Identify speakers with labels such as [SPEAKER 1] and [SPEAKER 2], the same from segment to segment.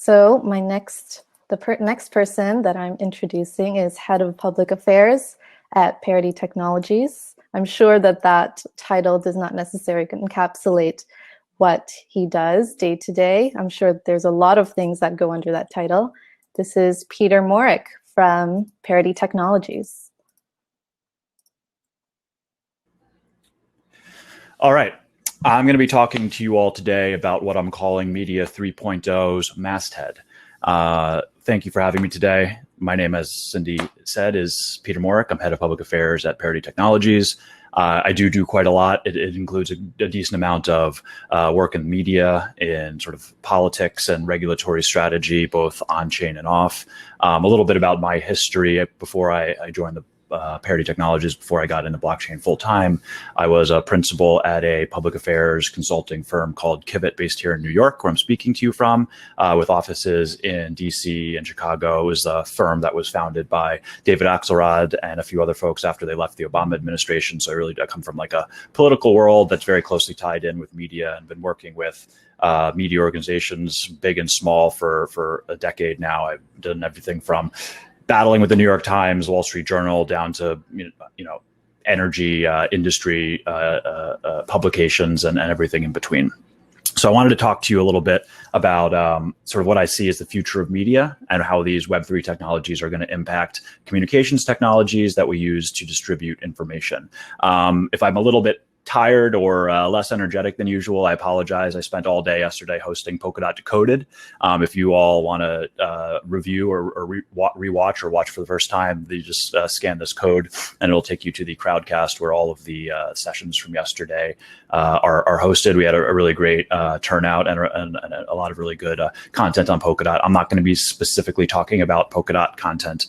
[SPEAKER 1] So the next person that I'm introducing is Head of Public Affairs at Parity Technologies. I'm sure that title does not necessarily encapsulate what he does day to day. I'm sure there's a lot of things that go under that title. This is Peter Mauric from Parity Technologies.
[SPEAKER 2] All right. I'm going to be talking to you all today about what I'm calling Media 3.0's Masthead. Thank you for having me today. My name, as Cindy said, is Peter Mauric. I'm Head of Public Affairs at Parity Technologies. I do quite a lot. It includes a decent amount of work in media, in sort of politics and regulatory strategy, both on-chain and off. A little bit about my history before I joined the Parity Technologies. Before I got into blockchain full time, I was a principal at a public affairs consulting firm called Kivit, based here in New York, where I'm speaking to you from, with offices in DC and Chicago. It was a firm that was founded by David Axelrod and a few other folks after they left the Obama administration. So I come from like a political world that's very closely tied in with media, and been working with media organizations, big and small, for a decade now. I've done everything from battling with the New York Times, Wall Street Journal, down to energy industry publications and everything in between. So I wanted to talk to you a little bit about sort of what I see as the future of media and how these Web3 technologies are going to impact communications technologies that we use to distribute information. If I'm a little bit tired or less energetic than usual, I apologize. I spent all day yesterday hosting Polkadot Decoded. If you all want to review or rewatch or watch for the first time, you just scan this code and it'll take you to the Crowdcast where all of the sessions from yesterday are hosted. We had a really great turnout and a lot of really good content on Polkadot. I'm not going to be specifically talking about Polkadot content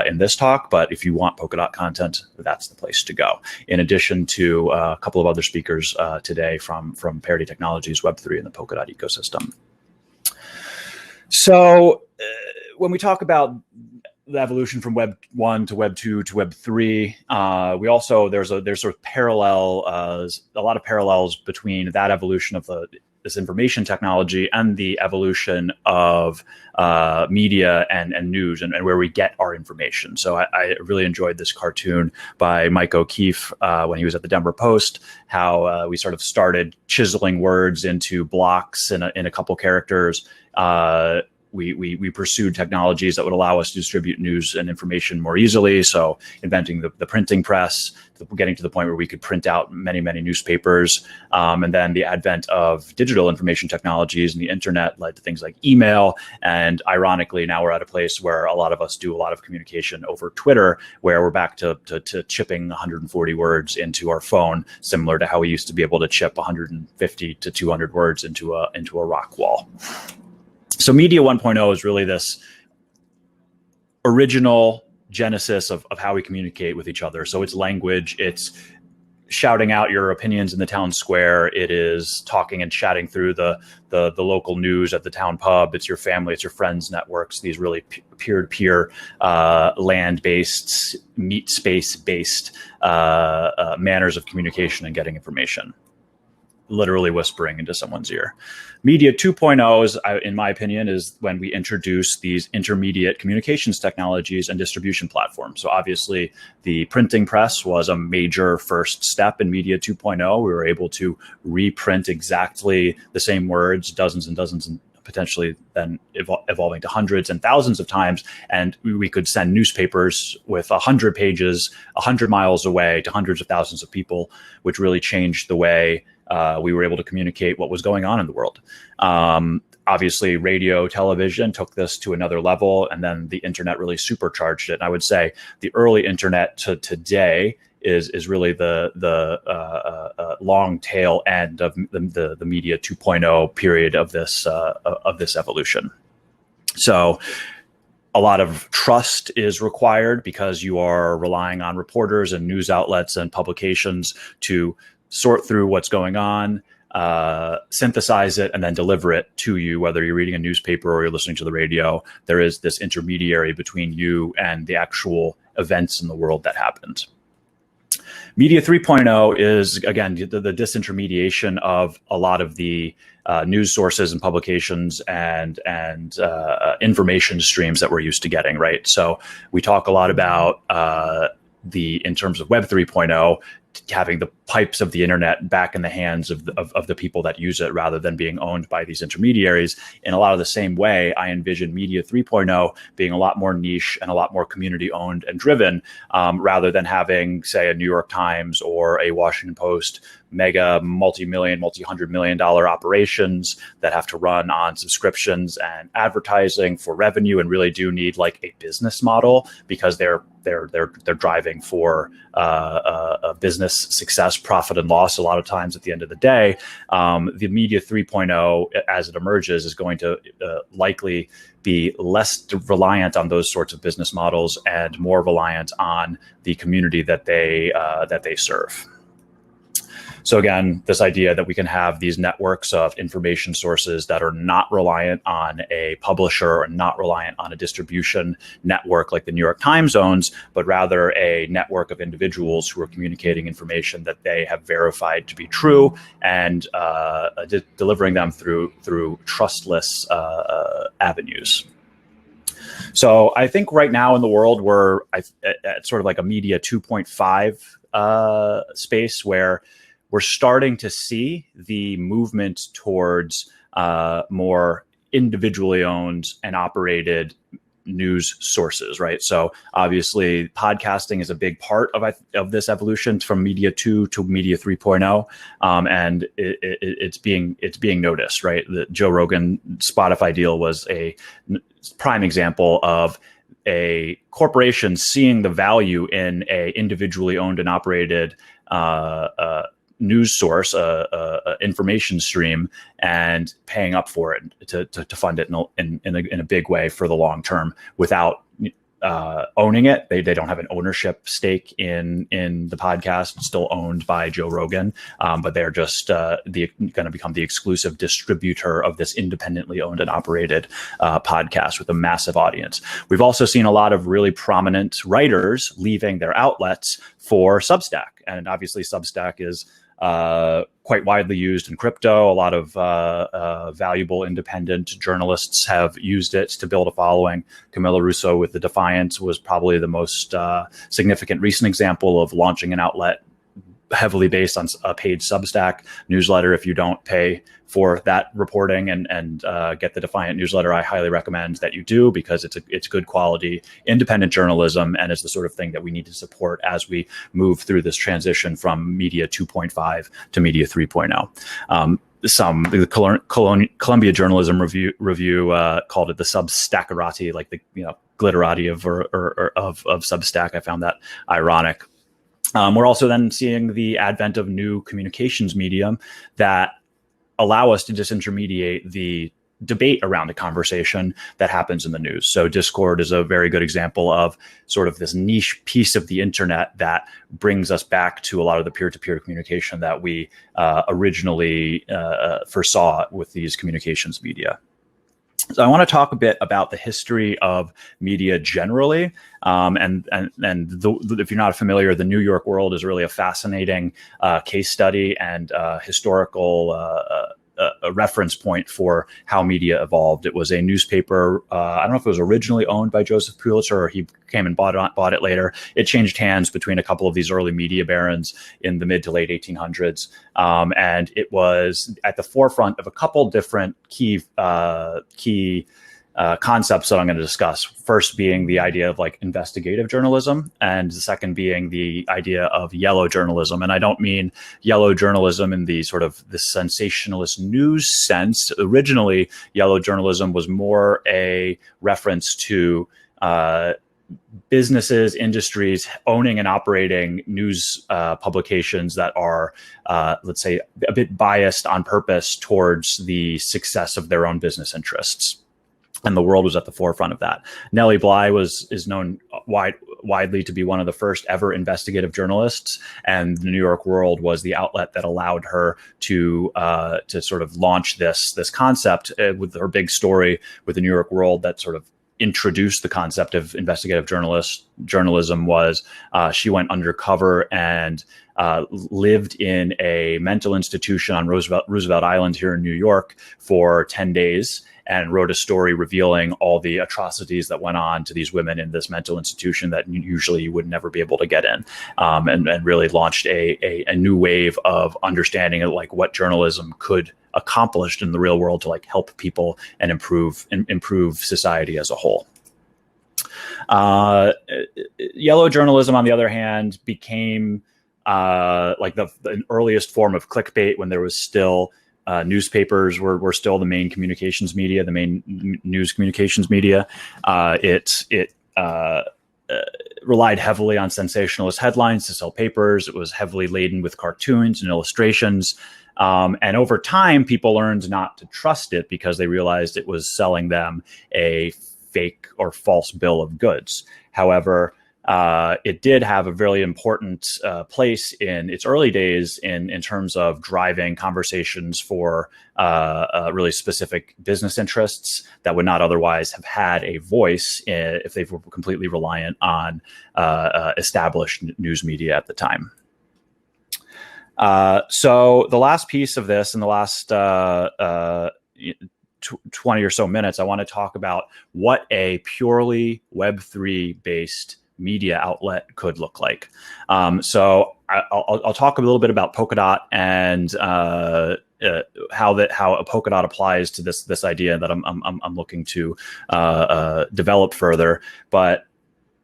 [SPEAKER 2] in this talk, but if you want Polkadot content, that's the place to go. In addition to a couple of other speakers today from Parity Technologies, Web3, and the Polkadot ecosystem. So when we talk about the evolution from Web 1 to Web 2 to Web 3, we also, there's sort of a lot of parallels between that evolution of this information technology and the evolution of media and news and where we get our information. So I really enjoyed this cartoon by Mike O'Keefe when he was at the Denver Post, how we sort of started chiseling words into blocks in a couple characters. We pursued technologies that would allow us to distribute news and information more easily. So inventing the printing press, getting to the point where we could print out many newspapers. And then the advent of digital information technologies and the internet led to things like email. And ironically, now we're at a place where a lot of us do a lot of communication over Twitter, where we're back to chipping 140 words into our phone, similar to how we used to be able to chip 150 to 200 words into a rock wall. So Media 1.0 is really this original genesis of how we communicate with each other. So it's language, it's shouting out your opinions in the town square, it is talking and chatting through the local news at the town pub, it's your family, it's your friends' networks, these really peer-to-peer, land-based, meet space-based manners of communication and getting information. Literally whispering into someone's ear. Media 2.0 is, in my opinion, is when we introduce these intermediate communications technologies and distribution platforms. So obviously the printing press was a major first step in Media 2.0. We were able to reprint exactly the same words, dozens and dozens, and potentially then evolving to hundreds and thousands of times. And we could send newspapers with 100 pages, 100 miles away to hundreds of thousands of people, which really changed the way we were able to communicate what was going on in the world. Obviously, radio, television took this to another level, and then the internet really supercharged it. And I would say the early internet to today is really the long tail end of the Media 2.0 period of this evolution. So a lot of trust is required because you are relying on reporters and news outlets and publications to sort through what's going on, synthesize it, and then deliver it to you, whether you're reading a newspaper or you're listening to the radio. There is this intermediary between you and the actual events in the world that happened. Media 3.0 is, again, the disintermediation of a lot of the news sources and publications and information streams that we're used to getting, right? So we talk a lot about in terms of Web 3.0, having the pipes of the internet back in the hands of the people that use it rather than being owned by these intermediaries. In a lot of the same way, I envision Media 3.0 being a lot more niche and a lot more community owned and driven, rather than having, say, a New York Times or a Washington Post mega multi-million, multi-$100 million operations that have to run on subscriptions and advertising for revenue and really do need like a business model because they're driving for a business success, profit and loss a lot of times at the end of the day. The Media 3.0, as it emerges, is going to likely be less reliant on those sorts of business models and more reliant on the community that they serve. So again, this idea that we can have these networks of information sources that are not reliant on a publisher or not reliant on a distribution network like the New York Times owns, but rather a network of individuals who are communicating information that they have verified to be true and delivering them through trustless avenues. So I think right now in the world, we're at sort of like a Media 2.5 space where we're starting to see the movement towards more individually owned and operated news sources, right? So obviously podcasting is a big part of this evolution from Media 2 to Media 3.0. And it's being noticed, right? The Joe Rogan Spotify deal was a prime example of a corporation seeing the value in a individually owned and operated news source, information stream, and paying up for it to fund it in a big way for the long term without owning it. They don't have an ownership stake in the podcast. It's still owned by Joe Rogan, but they're just going to become the exclusive distributor of this independently owned and operated podcast with a massive audience. We've also seen a lot of really prominent writers leaving their outlets for Substack, and obviously Substack is quite widely used in crypto. A lot of valuable independent journalists have used it to build a following. Camilla Russo with The Defiant was probably the most significant recent example of launching an outlet heavily based on a paid Substack newsletter. If you don't pay for that reporting and get the Defiant newsletter, I highly recommend that you do, because it's good quality independent journalism, and it's the sort of thing that we need to support as we move through this transition from Media 2.5 to Media 3.0. The Columbia Journalism Review called it the Substackerati, like the glitterati of Substack. I found that ironic. We're also then seeing the advent of new communications medium that allow us to disintermediate the debate around a conversation that happens in the news. So Discord is a very good example of sort of this niche piece of the internet that brings us back to a lot of the peer-to-peer communication that we originally foresaw with these communications media. So I want to talk a bit about the history of media generally, if you're not familiar, the New York World is really a fascinating case study and historical a reference point for how media evolved. It was a newspaper. I don't know if it was originally owned by Joseph Pulitzer or he came and bought it later. It changed hands between a couple of these early media barons in the mid to late 1800s. And it was at the forefront of a couple different key concepts that I'm going to discuss. First being the idea of like investigative journalism, and the second being the idea of yellow journalism. And I don't mean yellow journalism in the sort of the sensationalist news sense. Originally, yellow journalism was more a reference to businesses, industries owning and operating news publications that are, let's say, a bit biased on purpose towards the success of their own business interests. And the World was at the forefront of that. Nellie Bly is known widely to be one of the first ever investigative journalists, and the New York World was the outlet that allowed her to sort of launch this concept with her big story with the New York World that sort of introduced the concept of investigative journalism. Was she went undercover and lived in a mental institution on Roosevelt Island here in New York for 10 days and wrote a story revealing all the atrocities that went on to these women in this mental institution that usually you would never be able to get in, and really launched a new wave of understanding of like what journalism could accomplish in the real world to like help people and improve society as a whole. Yellow journalism, on the other hand, became like the earliest form of clickbait when there was still newspapers were still the main communications media, the main news communications media. It relied heavily on sensationalist headlines to sell papers. It was heavily laden with cartoons and illustrations. And over time, people learned not to trust it because they realized it was selling them a fake or false bill of goods. However, it did have a very important place in its early days in terms of driving conversations for really specific business interests that would not otherwise have had a voice if they were completely reliant on established news media at the time. So the last piece of this in the last 20 or so minutes, I want to talk about what a purely Web3 based media outlet could look like. So I'll talk a little bit about Polkadot and how a Polkadot applies to this idea that I'm looking to develop further. But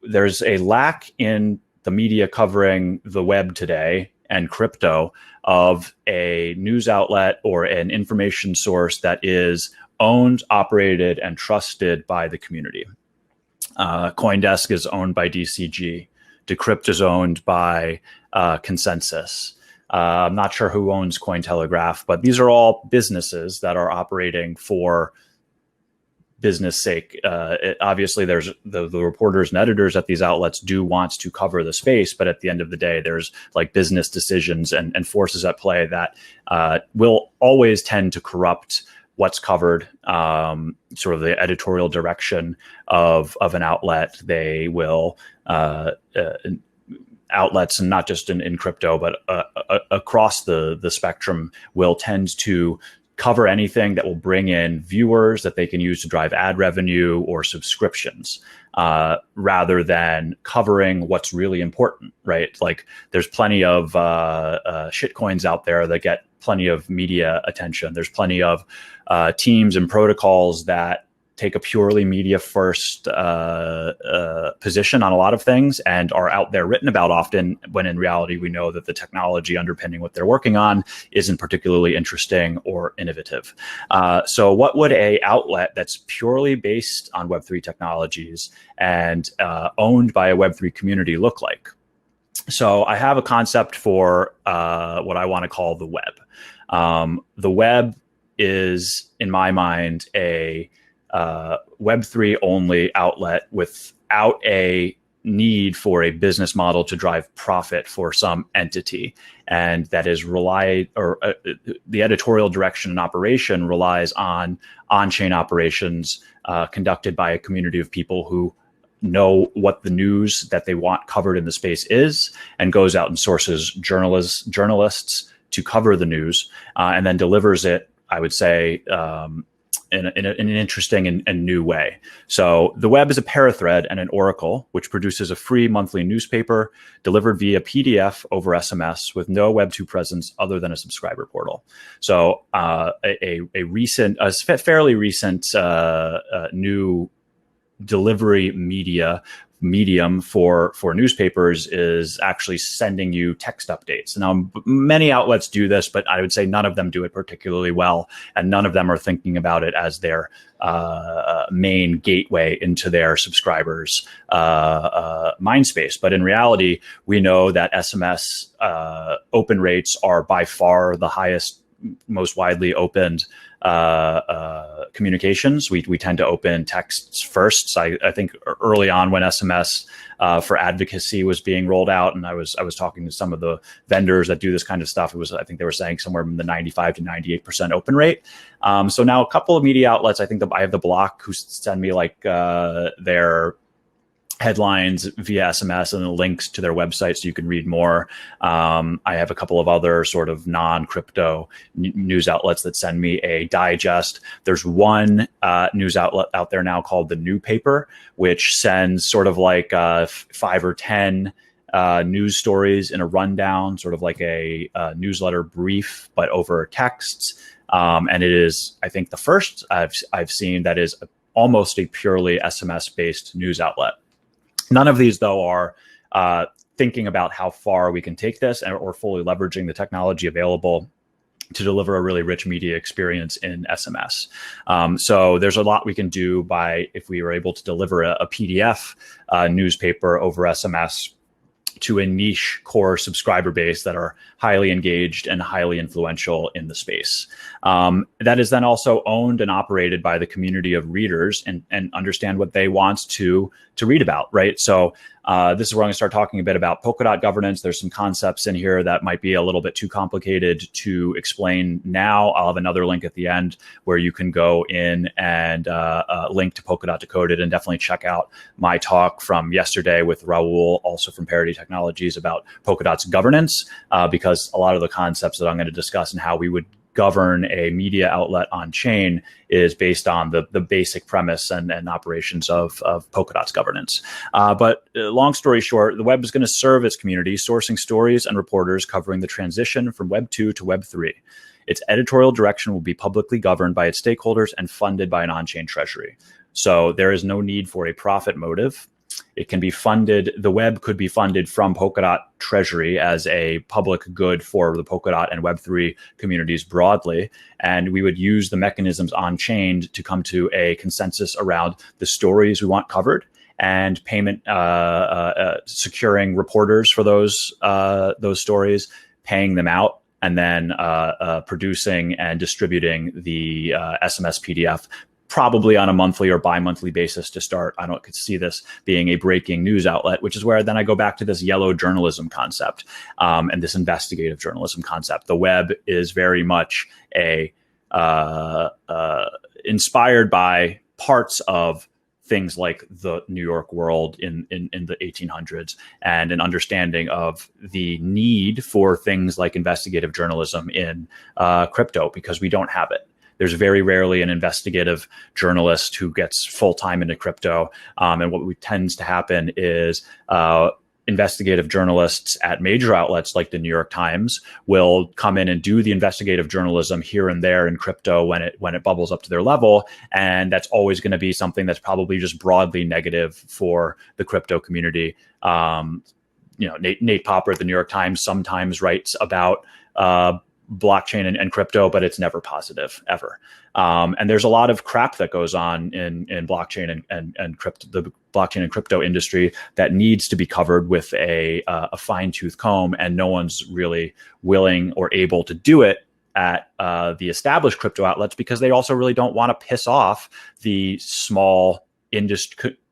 [SPEAKER 2] there's a lack in the media covering the web today and crypto of a news outlet or an information source that is owned, operated, and trusted by the community. CoinDesk is owned by DCG. Decrypt is owned by Consensus. I'm not sure who owns Cointelegraph, but these are all businesses that are operating for business sake. Obviously, there's the reporters and editors at these outlets do want to cover the space, but at the end of the day, there's like business decisions and forces at play that will always tend to corrupt what's covered, sort of the editorial direction of an outlet. They will outlets, and not just in crypto, but across the spectrum, will tend to cover anything that will bring in viewers that they can use to drive ad revenue or subscriptions, rather than covering what's really important, right? Like there's plenty of shitcoins out there that get plenty of media attention. There's plenty of teams and protocols that take a purely media first position on a lot of things and are out there written about often, when in reality, we know that the technology underpinning what they're working on isn't particularly interesting or innovative. So what would a outlet that's purely based on Web3 technologies and owned by a Web3 community look like? So I have a concept for what I want to call the web. The web is, in my mind, a Web3 only outlet without a need for a business model to drive profit for some entity. And that is the editorial direction and operation relies on on-chain operations conducted by a community of people who know what the news that they want covered in the space is, and goes out and sources journalists to cover the news, and then delivers it, I would say, in an interesting and new way. So the web is a parathread and an oracle, which produces a free monthly newspaper delivered via PDF over SMS with no Web2 presence other than a subscriber portal. So a fairly recent new delivery medium for newspapers is actually sending you text updates. Now, many outlets do this, but I would say none of them do it particularly well, and none of them are thinking about it as their main gateway into their subscribers' mind space. But in reality, we know that SMS open rates are by far the highest, most widely opened communications. We tend to open texts first. So I think early on when SMS for advocacy was being rolled out, and I was talking to some of the vendors that do this kind of stuff, I think they were saying somewhere in the 95 to 98% open rate. So now a couple of media outlets, I think I have The Block, who send me like their headlines via SMS and the links to their website so you can read more. I have a couple of other sort of non-crypto news outlets that send me a digest. There's one news outlet out there now called The New Paper, which sends sort of like 5 or 10 news stories in a rundown, sort of like a newsletter brief, but over texts. And it is, I think, the first I've seen that is almost a purely SMS-based news outlet. None of these, though, are thinking about how far we can take this or fully leveraging the technology available to deliver a really rich media experience in SMS. So there's a lot we can do if we were able to deliver a PDF newspaper over SMS to a niche core subscriber base that are highly engaged and highly influential in the space. That is then also owned and operated by the community of readers and understand what they want to read about, right? So this is where I'm gonna start talking a bit about Polkadot governance. There's some concepts in here that might be a little bit too complicated to explain now. I'll have another link at the end where you can go in and link to Polkadot Decoded, and definitely check out my talk from yesterday with Raul, also from Parity Technologies, about Polkadot's governance, because a lot of the concepts that I'm going to discuss and how we would govern a media outlet on chain is based on the basic premise and operations of Polkadot's governance. But long story short, the web is going to serve its community, sourcing stories and reporters covering the transition from Web 2 to Web 3. Its editorial direction will be publicly governed by its stakeholders and funded by an on-chain treasury. So there is no need for a profit motive. It can be funded, the web could be funded from Polkadot Treasury as a public good for the Polkadot and Web3 communities broadly. And we would use the mechanisms on chain to come to a consensus around the stories we want covered and payment, securing reporters for those stories, paying them out, and then producing and distributing the SMS PDF, probably on a monthly or bi-monthly basis to start. I could see this being a breaking news outlet, which is where then I go back to this yellow journalism concept and this investigative journalism concept. The web is very much inspired by parts of things like the New York World in the 1800s, and an understanding of the need for things like investigative journalism in crypto, because we don't have it. There's very rarely an investigative journalist who gets full-time into crypto. And what tends to happen is investigative journalists at major outlets like the New York Times will come in and do the investigative journalism here and there in crypto when it bubbles up to their level. And that's always going to be something that's probably just broadly negative for the crypto community. Nate Popper at the New York Times sometimes writes about blockchain and crypto, but it's never positive ever. And there's a lot of crap that goes on in blockchain and crypto, the blockchain and crypto industry, that needs to be covered with a fine-tooth comb, and no one's really willing or able to do it at the established crypto outlets, because they also really don't want to piss off the small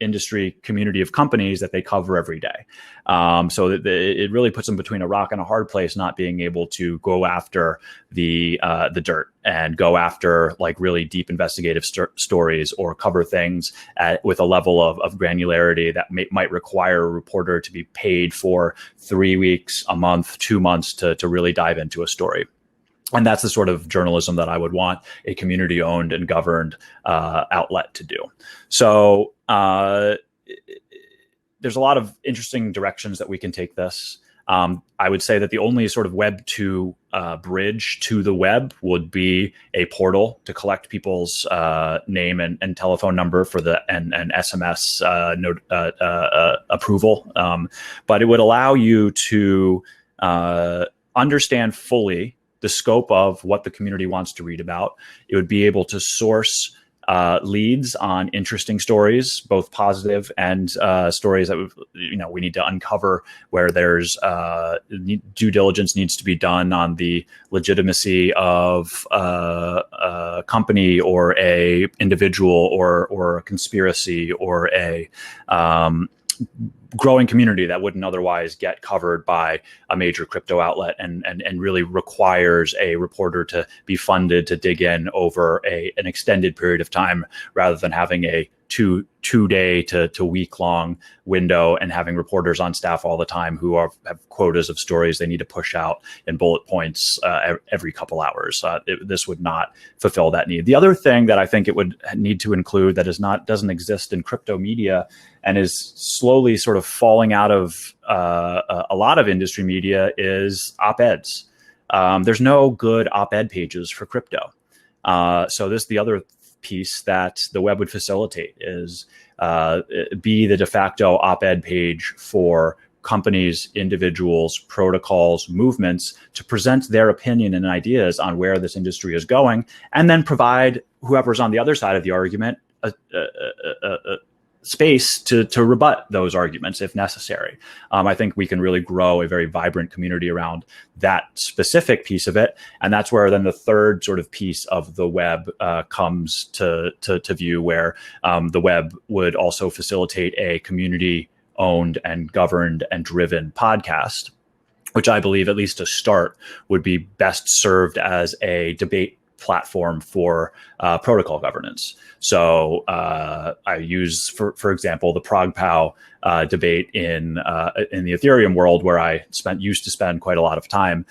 [SPEAKER 2] industry community of companies that they cover every day. So it really puts them between a rock and a hard place, not being able to go after the dirt and go after like really deep investigative stories, or cover things with a level of granularity that might require a reporter to be paid for 3 weeks, a month, 2 months to really dive into a story. And that's the sort of journalism that I would want a community-owned and governed outlet to do. So there's a lot of interesting directions that we can take this. I would say that the only sort of Web 2 bridge to the web would be a portal to collect people's name and telephone number for an SMS approval. But it would allow you to understand fully the scope of what the community wants to read about. It would be able to source leads on interesting stories, both positive and stories that we need to uncover, where there's due diligence needs to be done on the legitimacy of a company or a individual or a conspiracy or a growing community that wouldn't otherwise get covered by a major crypto outlet, and really requires a reporter to be funded to dig in over an extended period of time, rather than having a two-day to week-long window and having reporters on staff all the time who have quotas of stories they need to push out in bullet points every couple hours. This would not fulfill that need. The other thing that I think it would need to include that doesn't exist in crypto media and is slowly sort of falling out of a lot of industry media is op-eds. There's no good op-ed pages for crypto. So this is the other piece that the web would facilitate is be the de facto op-ed page for companies, individuals, protocols, movements to present their opinion and ideas on where this industry is going, and then provide whoever's on the other side of the argument a space to rebut those arguments if necessary. I think we can really grow a very vibrant community around that specific piece of it. And that's where then the third sort of piece of the web comes to view, where the web would also facilitate a community owned and governed and driven podcast, which I believe, at least to start, would be best served as a debate platform for protocol governance. So I use, for example, the ProgPow debate in the Ethereum world, where I used to spend quite a lot of time.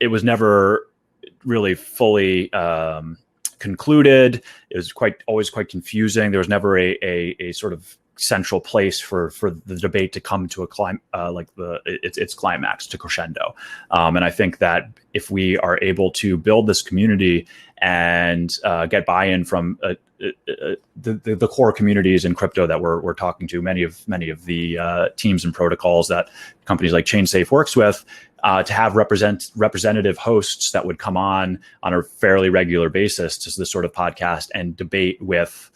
[SPEAKER 2] It was never really fully concluded. It was always quite confusing. There was never a sort of central place for the debate to come to its climax, to crescendo. And I think that if we are able to build this community and get buy-in from the core communities in crypto that we're talking to, many of the teams and protocols that companies like ChainSafe works with, to have representative hosts that would come on a fairly regular basis to this sort of podcast and debate with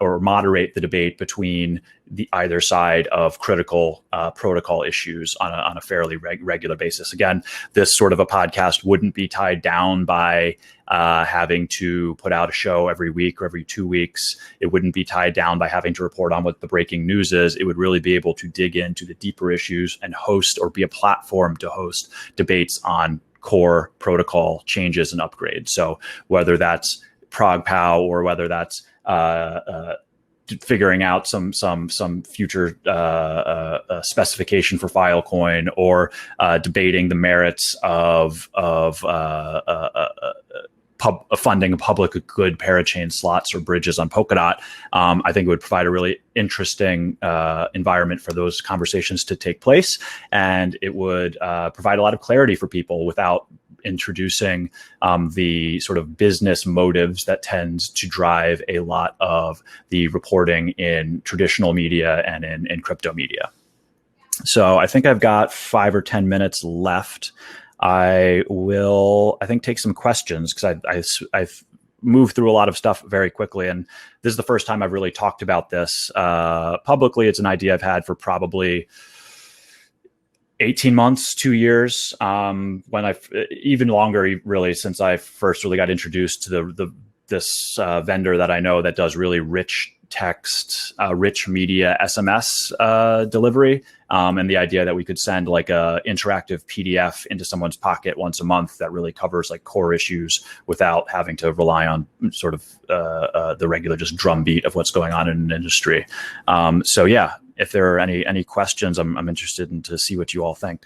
[SPEAKER 2] or moderate the debate between the either side of critical protocol issues on a fairly regular basis. Again, this sort of a podcast wouldn't be tied down by having to put out a show every week or every 2 weeks. It wouldn't be tied down by having to report on what the breaking news is. It would really be able to dig into the deeper issues and host, or be a platform to host, debates on core protocol changes and upgrades. So whether that's ProgPow or whether that's figuring out some future specification for Filecoin, or debating the merits of funding public good parachain slots or bridges on Polkadot, I think it would provide a really interesting environment for those conversations to take place, and it would provide a lot of clarity for people without introducing the sort of business motives that tends to drive a lot of the reporting in traditional media and in crypto media. So I think I've got 5 or 10 minutes left. I will, I think, take some questions, because I've moved through a lot of stuff very quickly, and this is the first time I've really talked about this publicly. It's an idea I've had for probably 18 months, 2 years, even longer, really, since I first really got introduced to this vendor that I know that does really rich text, rich media SMS delivery, and the idea that we could send like a interactive PDF into someone's pocket once a month that really covers like core issues without having to rely on sort of the regular just drumbeat of what's going on in an industry. So yeah, if there are any questions, I'm interested to see what you all think.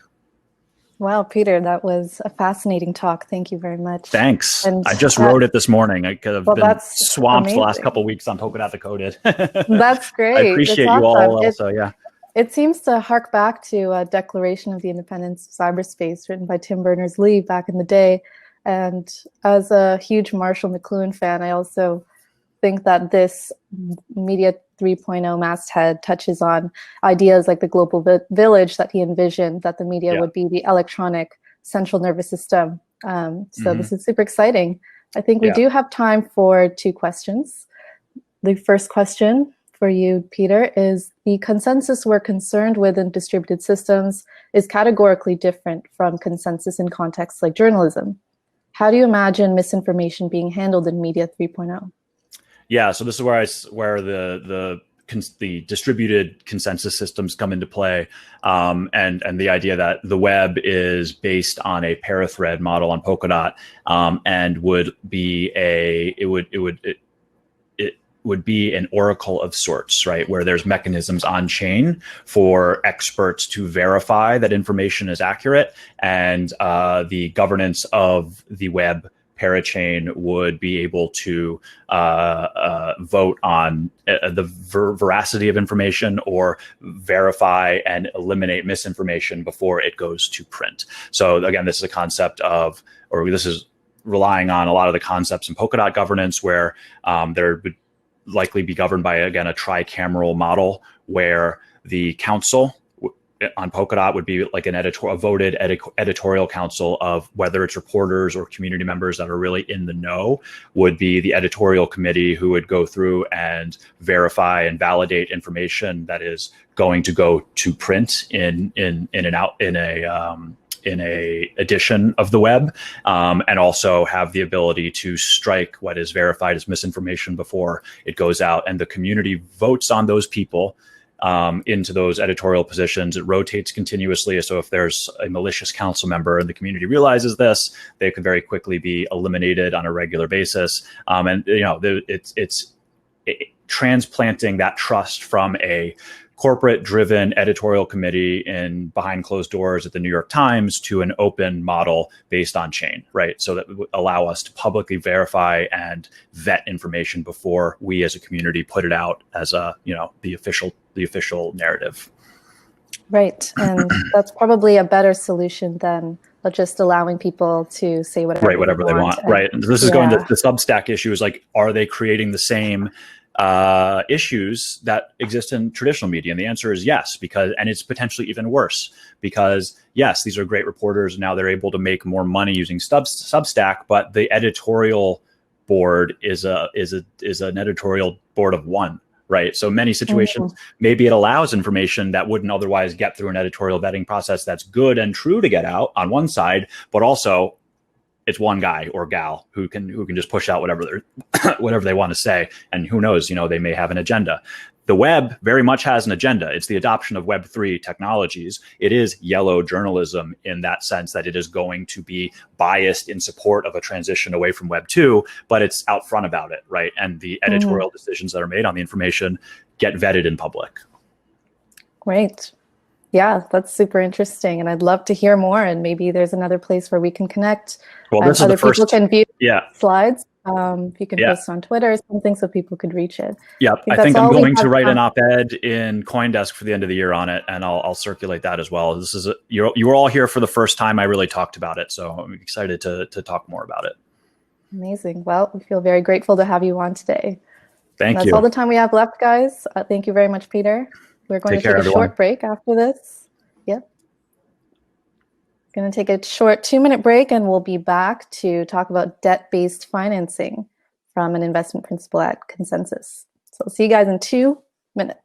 [SPEAKER 1] Wow, Peter, that was a fascinating talk. Thank you very much.
[SPEAKER 2] Thanks. And I just wrote it this morning. I could have been swamped the last couple of weeks on Polkadot Decoded.
[SPEAKER 1] That's great.
[SPEAKER 2] I appreciate you all also, yeah.
[SPEAKER 1] It seems to hark back to a Declaration of the Independence of Cyberspace written by Tim Berners-Lee back in the day. And as a huge Marshall McLuhan fan, I also think that this Media 3.0 Masthead touches on ideas like the global village that he envisioned, that the media would be the electronic central nervous system. So this is super exciting. I think we do have time for 2 questions. The first question for you, Peter, is the consensus we're concerned with in distributed systems is categorically different from consensus in contexts like journalism. How do you imagine misinformation being handled in Media 3.0?
[SPEAKER 2] Yeah, so this is where the distributed consensus systems come into play, and the idea that the web is based on a parathread model on Polkadot, and would be would be an oracle of sorts, right? Where there's mechanisms on chain for experts to verify that information is accurate, and the governance of the web parachain would be able to vote on the veracity of information or verify and eliminate misinformation before it goes to print. So again, this is a concept of, or this is relying on a lot of the concepts in Polkadot governance, where there would likely be governed by, again, a tricameral model where the council on Polkadot would be like a voted editorial council of whether it's reporters or community members that are really in the know, would be the editorial committee who would go through and verify and validate information that is going to go to print in a edition of the web, and also have the ability to strike what is verified as misinformation before it goes out. And the community votes on those people into those editorial positions. It rotates continuously. So if there's a malicious council member and the community realizes this, they could very quickly be eliminated on a regular basis. And it's transplanting that trust from a corporate-driven editorial committee in behind closed doors at the New York Times to an open model based on chain, right? So that would allow us to publicly verify and vet information before we as a community put it out as the official narrative.
[SPEAKER 1] Right, and that's probably a better solution than just allowing people to say whatever they want.
[SPEAKER 2] Right, and this is going to the Substack issue is like, are they creating the same issues that exist in traditional media? And the answer is yes, and it's potentially even worse, because yes, these are great reporters. Now they're able to make more money using Substack, but the editorial board is an editorial board of one, right? So many situations, maybe it allows information that wouldn't otherwise get through an editorial vetting process that's good and true to get out on one side, but also it's one guy or gal who can just push out whatever they want to say. And who knows, they may have an agenda. The web very much has an agenda. It's the adoption of Web3 technologies. It is yellow journalism in that sense, that it is going to be biased in support of a transition away from Web 2, but it's out front about it, right? And the editorial decisions that are made on the information get vetted in public.
[SPEAKER 1] Great. Yeah, that's super interesting. And I'd love to hear more. And maybe there's another place where we can connect.
[SPEAKER 2] Well, this is the first.
[SPEAKER 1] People can view slides. You can post on Twitter or something so people could reach it.
[SPEAKER 2] Yeah, I think I'm going to write an op-ed in CoinDesk for the end of the year on it, and I'll circulate that as well. This is you were all here for the first time I really talked about it, so I'm excited to talk more about it.
[SPEAKER 1] Amazing. Well, we feel very grateful to have you on today.
[SPEAKER 2] Thank you.
[SPEAKER 1] That's all the time we have left, guys. Thank you very much, Peter. We're going to take a short break after this. Yep. Going to take a short 2-minute break, and we'll be back to talk about debt-based financing from an investment principal at Consensus. So I'll see you guys in 2 minutes.